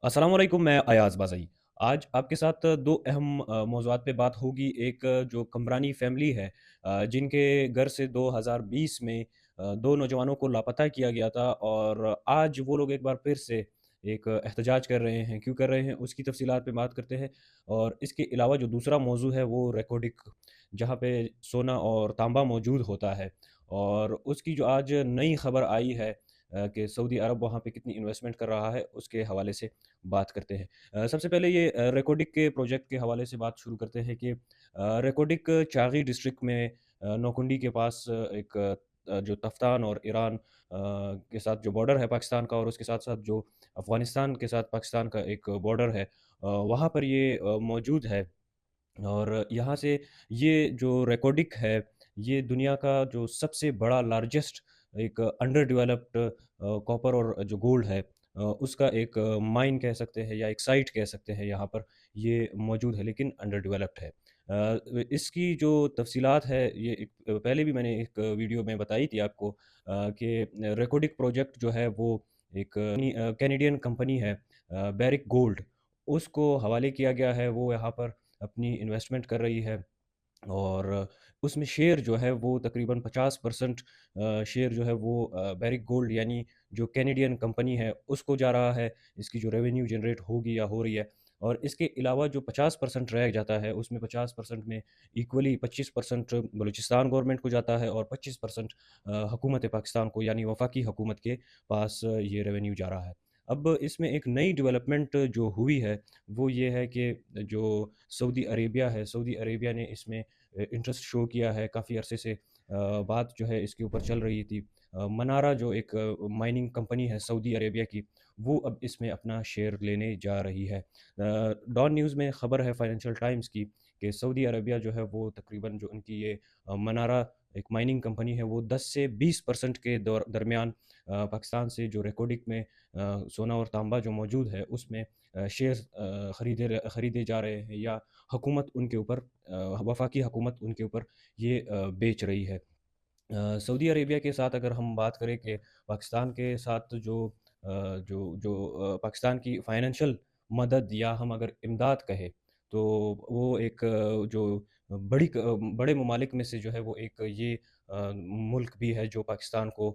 अस्सलाम वालेकुम, मैं अयाज़ बाज़ई। आज आपके साथ 2 अहम मौज़ूआत पे बात होगी। एक जो कमरानी फ़ैमिली है, जिनके घर से 2020 में 2 नौजवानों को लापता किया गया था और आज वो लोग एक बार फिर से एक एहतजाज कर रहे हैं। क्यों कर रहे हैं, उसकी तफ़सीलात पे बात करते हैं। और इसके अलावा जो दूसरा मौज़ू है वो रेकॉर्डिक, जहाँ पे सोना और तांबा मौजूद होता है और उसकी जो आज नई ख़बर आई है कि सऊदी अरब वहाँ पे कितनी इन्वेस्टमेंट कर रहा है, उसके हवाले से बात करते हैं। सबसे पहले ये रेकोडिक के प्रोजेक्ट के हवाले से बात शुरू करते हैं कि रेकोडिक चागी डिस्ट्रिक्ट में नौकुंडी के पास एक जो तफ्तान और ईरान के साथ जो बॉर्डर है पाकिस्तान का, और उसके साथ-साथ जो अफ़गानिस्तान के साथ पाकिस्तान का एक बॉर्डर है, वहाँ पर ये मौजूद है। और यहाँ से ये जो रेकॉर्डिक है, ये दुनिया का जो सबसे बड़ा लार्जेस्ट एक अंडर डेवलप्ड कॉपर और जो गोल्ड है, उसका एक माइन कह सकते हैं या एक साइट कह सकते हैं, यहाँ पर ये मौजूद है लेकिन अंडर डेवलप्ड है। इसकी जो तफ़सीलात है, ये एक पहले भी मैंने एक वीडियो में बताई थी आपको, कि रेकॉर्डिक प्रोजेक्ट जो है वो एक कैनेडियन कंपनी है, बैरिक गोल्ड, उसको हवाले किया गया है। वो यहाँ पर अपनी इन्वेस्टमेंट कर रही है और उसमें शेयर जो है वो तकरीबन 50% शेयर जो है वो बैरिक गोल्ड यानी जो कैनेडियन कंपनी है उसको जा रहा है। इसकी जो रेवेन्यू जनरेट होगी या हो रही है, और इसके अलावा जो 50% रह जाता है उसमें 50% में इक्वली 25% बलूचिस्तान गवर्नमेंट को जाता है और 25% हुकूमत पाकिस्तान को यानी वफाकी हुकूमत के पास ये रेवेन्यू जा रहा है। अब इसमें एक नई डेवलपमेंट जो हुई है वो ये है कि जो सऊदी अरेबिया ने इसमें इंटरेस्ट शो किया है। काफ़ी अरसे से बात जो है इसके ऊपर चल रही थी। मनारा जो एक माइनिंग कंपनी है सऊदी अरेबिया की, वो अब इसमें अपना शेयर लेने जा रही है। डॉन न्यूज़ में ख़बर है फाइनेंशियल टाइम्स की कि सऊदी अरेबिया जो है वो तकरीबन जो उनकी ये मनारा एक माइनिंग कंपनी है, वो 10 से 20% के दरमियान पाकिस्तान से जो रिकॉर्डिंग में सोना और तांबा जो मौजूद है उसमें शेयर्स खरीदे जा रहे हैं, या हुकूमत उनके ऊपर वफाकी हुकूमत उनके ऊपर ये बेच रही है। सऊदी अरेबिया के साथ अगर हम बात करें कि पाकिस्तान के साथ पाकिस्तान की फाइनेंशियल मदद या हम अगर इमदाद कहें, तो वो एक जो बड़े ममालिक में से जो है वो एक ये मुल्क भी है जो पाकिस्तान को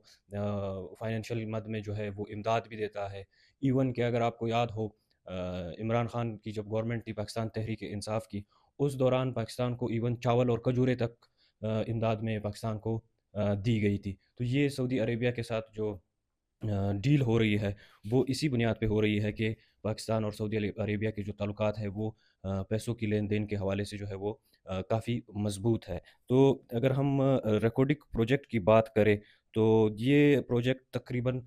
फाइनेंशियल मद में जो है वो इमदाद भी देता है। इवन कि अगर आपको याद हो, इमरान खान की जब गवर्नमेंट थी पाकिस्तान तहरीक इंसाफ की, उस दौरान पाकिस्तान को इवन चावल और खजूरें तक इमदाद में पाकिस्तान को दी गई थी। तो ये सऊदी अरेबिया के साथ जो डील हो रही है, वो इसी बुनियाद पे हो रही है कि पाकिस्तान और सऊदी अरेबिया के जो ताल्लुकात हैं वो पैसों की लेन-देन के हवाले से जो है वो काफ़ी मज़बूत है। तो अगर हम रेकॉर्डिक प्रोजेक्ट की बात करें, तो ये प्रोजेक्ट तकरीबन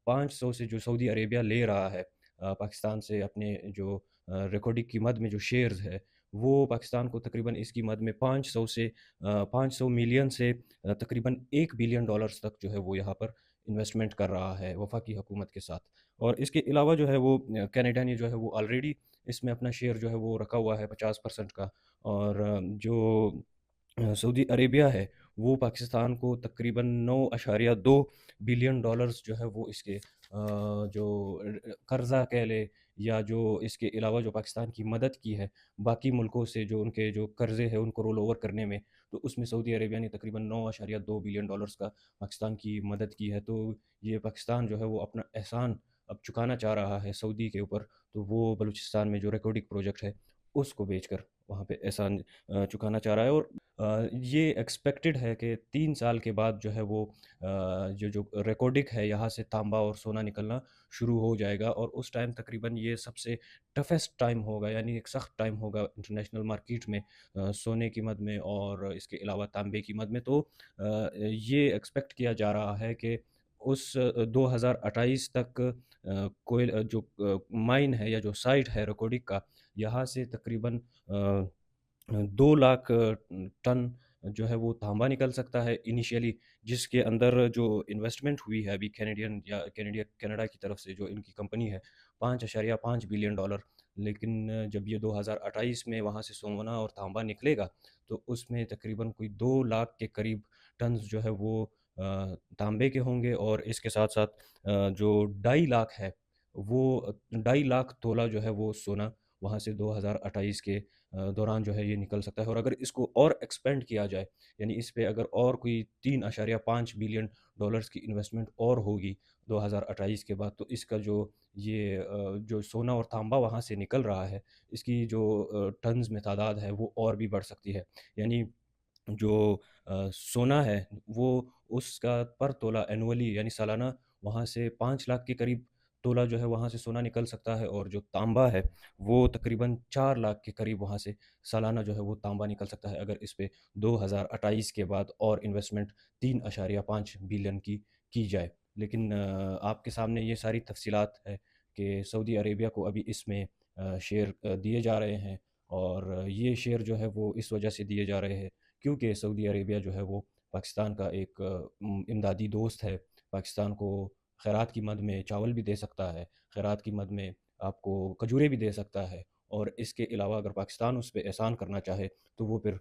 500 से जो सऊदी अरेबिया ले रहा है पाकिस्तान से अपने जो रिकॉर्डिंग की मद में जो शेयर्स है, वो पाकिस्तान को तकरीबन इसकी मद में 500 से 500 मिलियन से तकरीबन 1 बिलियन डॉलर्स तक जो है वो यहाँ पर इन्वेस्टमेंट कर रहा है वफाकी हुकूमत के साथ। और इसके अलावा जो है वो कनाडा ने जो है वो ऑलरेडी इसमें अपना शेयर जो है वो रखा हुआ है 50% का। और जो सऊदी अरेबिया है, वो पाकिस्तान को तकरीबन 9.2 बिलियन डॉलर्स जो है वो इसके जो कर्ज़ा कह लें, या जो इसके अलावा जो पाकिस्तान की मदद की है, बाकी मुल्कों से जो उनके जो कर्ज़े हैं उनको रोल ओवर करने में, तो उसमें सऊदी अरेबिया ने तकरीबन 9.2 बिलियन डॉलर्स का पाकिस्तान की मदद की है। तो ये पाकिस्तान जो है वो अपना एहसान अब चुकाना चाह रहा है सऊदी के ऊपर, तो वो बलूचिस्तान में जो रेकॉर्डिक प्रोजेक्ट है, उसको बेचकर वहाँ पे एहसान चुकाना चाह रहा है। और ये एक्सपेक्टेड है कि 3 साल के बाद जो है वो जो रिकॉर्डिंग है यहाँ से तांबा और सोना निकलना शुरू हो जाएगा, और उस टाइम तकरीबन ये सबसे टफ़ेस्ट टाइम होगा, यानी एक सख्त टाइम होगा इंटरनेशनल मार्केट में सोने की मद में और इसके अलावा तांबे की मद में। तो ये एक्सपेक्ट किया जा रहा है कि उस 2028 तक जो माइन है या जो साइट है रिकॉर्डिंग का, यहाँ से तकरीबन 2 लाख टन जो है वो तांबा निकल सकता है इनिशियली, जिसके अंदर जो इन्वेस्टमेंट हुई है अभी कनाडा की तरफ से जो इनकी कंपनी है, 5.5 बिलियन डॉलर। लेकिन जब ये 2028 में वहाँ से सोना और तांबा निकलेगा, तो उसमें तकरीबन कोई 2 लाख के करीब टन्स जो है वो तांबे के होंगे, और इसके साथ-साथ जो 2.5 लाख है, वो 2.5 लाख तोला जो है वो सोना वहाँ से 2028 के दौरान जो है ये निकल सकता है। और अगर इसको और एक्सपेंड किया जाए, यानी इस पे अगर और कोई 3.5 बिलियन डॉलर्स की इन्वेस्टमेंट और होगी 2028 के बाद, तो इसका जो सोना और तांबा वहाँ से निकल रहा है, इसकी जो टन्स में तादाद है वो और भी बढ़ सकती है। यानी जो सोना है वो उसका पर तोला एनुअली यानी सालाना वहाँ से 5 लाख के करीब तोला जो है वहाँ से सोना निकल सकता है, और जो तांबा है वो तकरीबन 4 लाख के करीब वहाँ से सालाना जो है वो तांबा निकल सकता है, अगर इस पे 2028 के बाद और इन्वेस्टमेंट 3.5 बिलियन की जाए। लेकिन आपके सामने ये सारी तफ़सीलात है कि सऊदी अरेबिया को अभी इसमें शेयर दिए जा रहे हैं, और ये शेयर जो है वो इस वजह से दिए जा रहे हैं क्योंकि सऊदी अरेबिया जो है वो पाकिस्तान का एक इमदादी दोस्त है। पाकिस्तान को खैरात की मद में चावल भी दे सकता है, खैरात की मद में आपको खजूरें भी दे सकता है, और इसके अलावा अगर पाकिस्तान उस पे एहसान करना चाहे तो वो फिर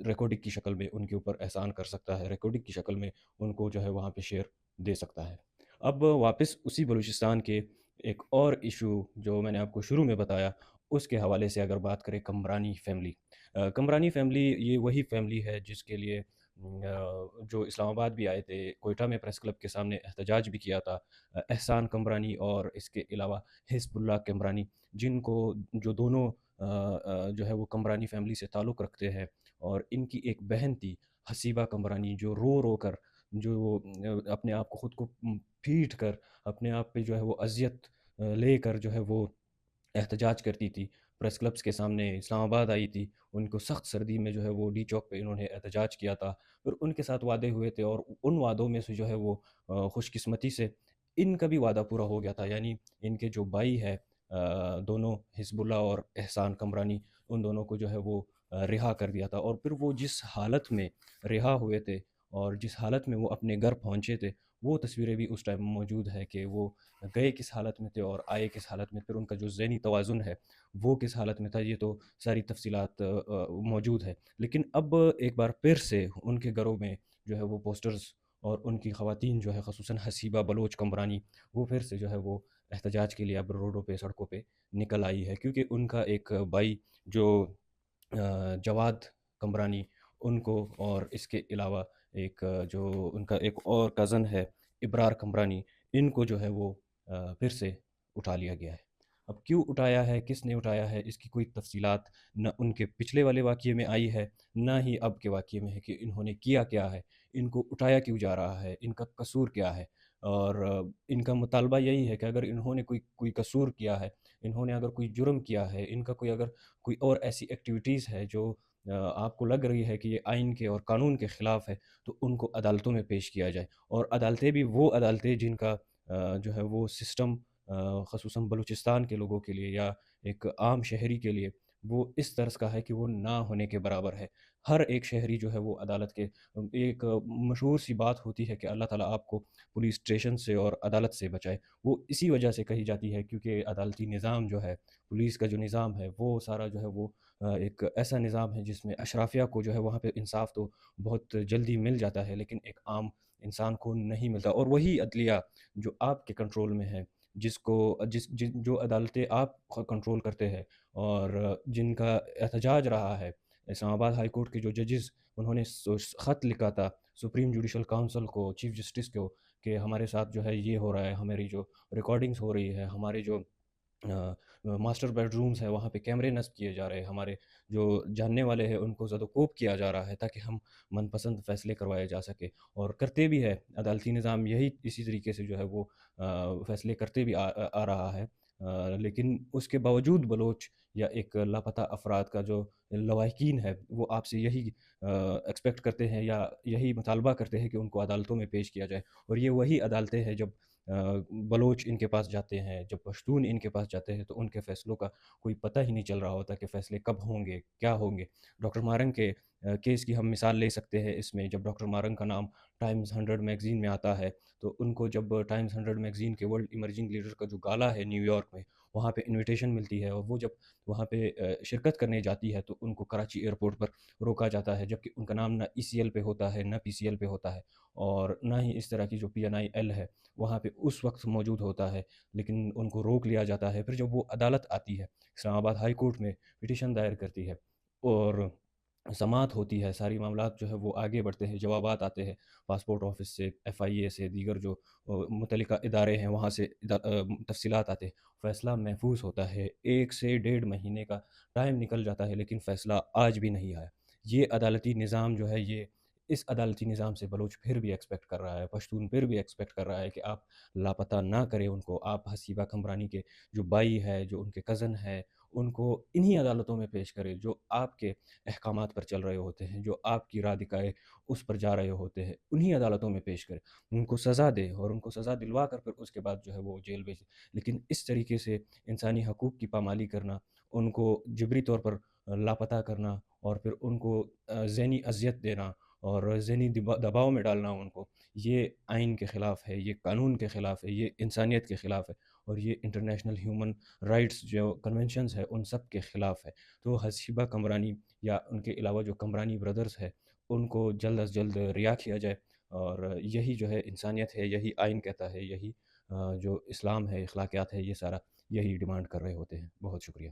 रिकॉर्डिंग की शक्ल में उनके ऊपर एहसान कर सकता है, रिकॉर्डिंग की शक्ल में उनको जो है वहाँ पे शेयर दे सकता है। अब वापस उसी बलूचिस्तान के एक और इशू जो मैंने आपको शुरू में बताया, उसके हवाले से अगर बात करें, कमरानी फैमिली। कमरानी फैमिली ये वही फैमिली है जिसके लिए जो इस्लामाबाद भी आए थे, कोयटा में प्रेस क्लब के सामने एहतजाज भी किया था, एहसान कमरानी और इसके अलावा हिज़्बुल्लाह कमरानी, जिनको जो दोनों जो है वो कमरानी फैमिली से ताल्लुक़ रखते हैं। और इनकी एक बहन थी हसीबा कमरानी, जो रो कर जो अपने आप को ख़ुद को पीट कर अपने आप पे जो है वो अज़ियत लेकर जो है वो एहतजाज करती थी। प्रेस क्लब्स के सामने इस्लामाबाद आई थी, उनको सख्त सर्दी में जो है वो डी चौक पे इन्होंने एहतजाज किया था। फिर उनके साथ वादे हुए थे, और उन वादों में से जो है वो खुशकिस्मती से इनका भी वादा पूरा हो गया था। यानी इनके जो भाई है दोनों हिज़्बुल्लाह और एहसान कमरानी, उन दोनों को जो है वो रिहा कर दिया था। और फिर वो जिस हालत में रिहा हुए थे और जिस हालत में वो अपने घर पहुँचे थे, वो तस्वीरें भी उस टाइम मौजूद है कि वो गए किस हालत में थे और आए किस हालत में, फिर उनका जो ज़हनी तवाज़ुन है वो किस हालत में था, ये तो सारी तफ़सीलात मौजूद है। लेकिन अब एक बार फिर से उनके घरों में जो है वो पोस्टर्स, और उनकी ख़वातीन जो है ख़ुसूसन हसीबा बलोच कमरानी, वो फिर से जो है वो एहतजाज के लिए अब रोडों पे, सड़कों पे निकल आई है, क्योंकि उनका एक भाई जो जवाद कमरानी, उनको, और इसके अलावा एक जो उनका एक और कज़न है इब्रार कमरानी, इनको जो है वो फिर से उठा लिया गया है। अब क्यों उठाया है, किसने उठाया है, इसकी कोई तफ़सीलात ना उनके पिछले वाले वाक़ये में आई है, ना ही अब के वाक़ये में है कि इन्होंने किया क्या है, इनको उठाया क्यों जा रहा है, इनका कसूर क्या है। और इनका मुतालबा यही है कि अगर इन्होंने कोई कोई कसूर किया है, इन्होंने अगर कोई जुर्म किया है, इनका कोई अगर कोई और ऐसी एक्टिविटीज़ है जो आपको लग रही है कि ये आइन के और कानून के ख़िलाफ़ है, तो उनको अदालतों में पेश किया जाए। और अदालतें भी वो अदालतें जिनका जो है वो सिस्टम ख़ुसूसन बलूचिस्तान के लोगों के लिए या एक आम शहरी के लिए वो इस तर्ज़ का है कि वो ना होने के बराबर है। हर एक शहरी जो है वो अदालत के एक मशहूर सी बात होती है कि अल्लाह ताला आपको पुलिस स्टेशन से और अदालत से बचाए। वो इसी वजह से कही जाती है क्योंकि अदालती निज़ाम जो है, पुलिस का जो निज़ाम है, वो सारा जो है वो एक ऐसा निज़ाम है जिसमें अशराफिया को जो है वहाँ पे इंसाफ़ तो बहुत जल्दी मिल जाता है, लेकिन एक आम इंसान को नहीं मिलता। और वही अदलिया जो आपके कंट्रोल में है, जिसको जिस जिन जो अदालतें आप कंट्रोल करते हैं और जिनका एहतजाज रहा है, इस्लामाबाद हाई कोर्ट के जो जजेस, उन्होंने ख़त लिखा था सुप्रीम जुडिशल काउंसिल को, चीफ जस्टिस को, कि हमारे साथ जो है ये हो रहा है, हमारी जो रिकॉर्डिंग्स हो रही है, हमारे जो मास्टर बेडरूम्स हैं वहाँ पे कैमरे नस्ब किए जा रहे हैं, हमारे जो जानने वाले हैं उनको ज़दोकोब किया जा रहा है ताकि हम मनपसंद फ़ैसले करवाए जा सके, और करते भी है। अदालती निज़ाम यही इसी तरीके से जो है वो फ़ैसले करते भी आ रहा है। लेकिन उसके बावजूद बलोच या एक लापता अफ़राद का जो लवाहिकीन है, वो आपसे यही एक्सपेक्ट करते हैं या यही मुतालबा करते हैं कि उनको अदालतों में पेश किया जाए। और ये वही अदालतें हैं, जब बलोच इनके पास जाते हैं, जब पश्तून इनके पास जाते हैं, तो उनके फ़ैसलों का कोई पता ही नहीं चल रहा होता कि फ़ैसले कब होंगे, क्या होंगे। डॉक्टर मारंग के केस की हम मिसाल ले सकते हैं इसमें, जब डॉक्टर मारंग का नाम टाइम्स 100 मैगज़ीन में आता है, तो उनको जब टाइम्स 100 मैगज़ीन के वर्ल्ड इमर्जिंग लीडर का जो गाला है न्यूयॉर्क में, वहाँ पे इन्विटेशन मिलती है, और वो जब وہاں پہ شرکت کرنے جاتی ہے تو ان کو کراچی ایئرپورٹ پر روکا جاتا ہے، جبکہ ان کا نام نہ ای سی ایل پہ ہوتا ہے، نہ پی سی ایل پہ ہوتا ہے، اور نہ ہی اس طرح کی جو پی این آئی ایل ہے وہاں پہ اس وقت موجود ہوتا ہے، لیکن ان کو روک لیا جاتا ہے۔ پھر جب وہ عدالت آتی ہے، اسلام آباد ہائی کورٹ میں پٹیشن دائر کرتی ہے اور سماعت ہوتی ہے، ساری معاملات جو ہے وہ آگے بڑھتے ہیں، جوابات آتے ہیں پاسپورٹ آفس سے، ایف آئی اے سے، دیگر جو متعلقہ ادارے ہیں وہاں سے تفصیلات آتے ہیں، فیصلہ محفوظ ہوتا ہے۔ 1 سے 1.5 مہینے کا ٹائم نکل جاتا ہے لیکن فیصلہ آج بھی نہیں آیا۔ یہ عدالتی نظام جو ہے، یہ اس عدالتی نظام سے بلوچ پھر بھی ایکسپیکٹ کر رہا ہے، پشتون پھر بھی ایکسپیکٹ کر رہا ہے کہ آپ لاپتہ نہ کریں ان کو، آپ حسیبہ قمرانی کے جو بائی ہے، جو ان کے کزن ہے، ان کو انہی عدالتوں میں پیش کریں جو آپ کے احکامات پر چل رہے ہوتے ہیں، جو آپ کی رادکائے اس پر جا رہے ہوتے ہیں، انہی عدالتوں میں پیش کریں، ان کو سزا دے اور ان کو سزا دلوا کر پھر اس کے بعد جو ہے وہ جیل بھیجے۔ لیکن اس طریقے سے انسانی حقوق کی پامالی کرنا، ان کو جبری طور پر لاپتہ کرنا اور پھر ان کو ذہنی اذیت دینا اور ذہنی دباؤ میں ڈالنا ان کو، یہ آئین کے خلاف ہے، یہ قانون کے خلاف ہے، یہ انسانیت کے خلاف ہے، اور یہ انٹرنیشنل ہیومن رائٹس جو کنونشنز ہے ان سب کے خلاف ہے۔ تو حسیبہ قمرانی یا ان کے علاوہ جو قمرانی بردرز ہے ان کو جلد از جلد رہا کیا جائے، اور یہی جو ہے انسانیت ہے، یہی آئین کہتا ہے، یہی جو اسلام ہے، اخلاقیات ہے، یہ سارا یہی ڈیمانڈ کر رہے ہوتے ہیں۔ بہت شکریہ۔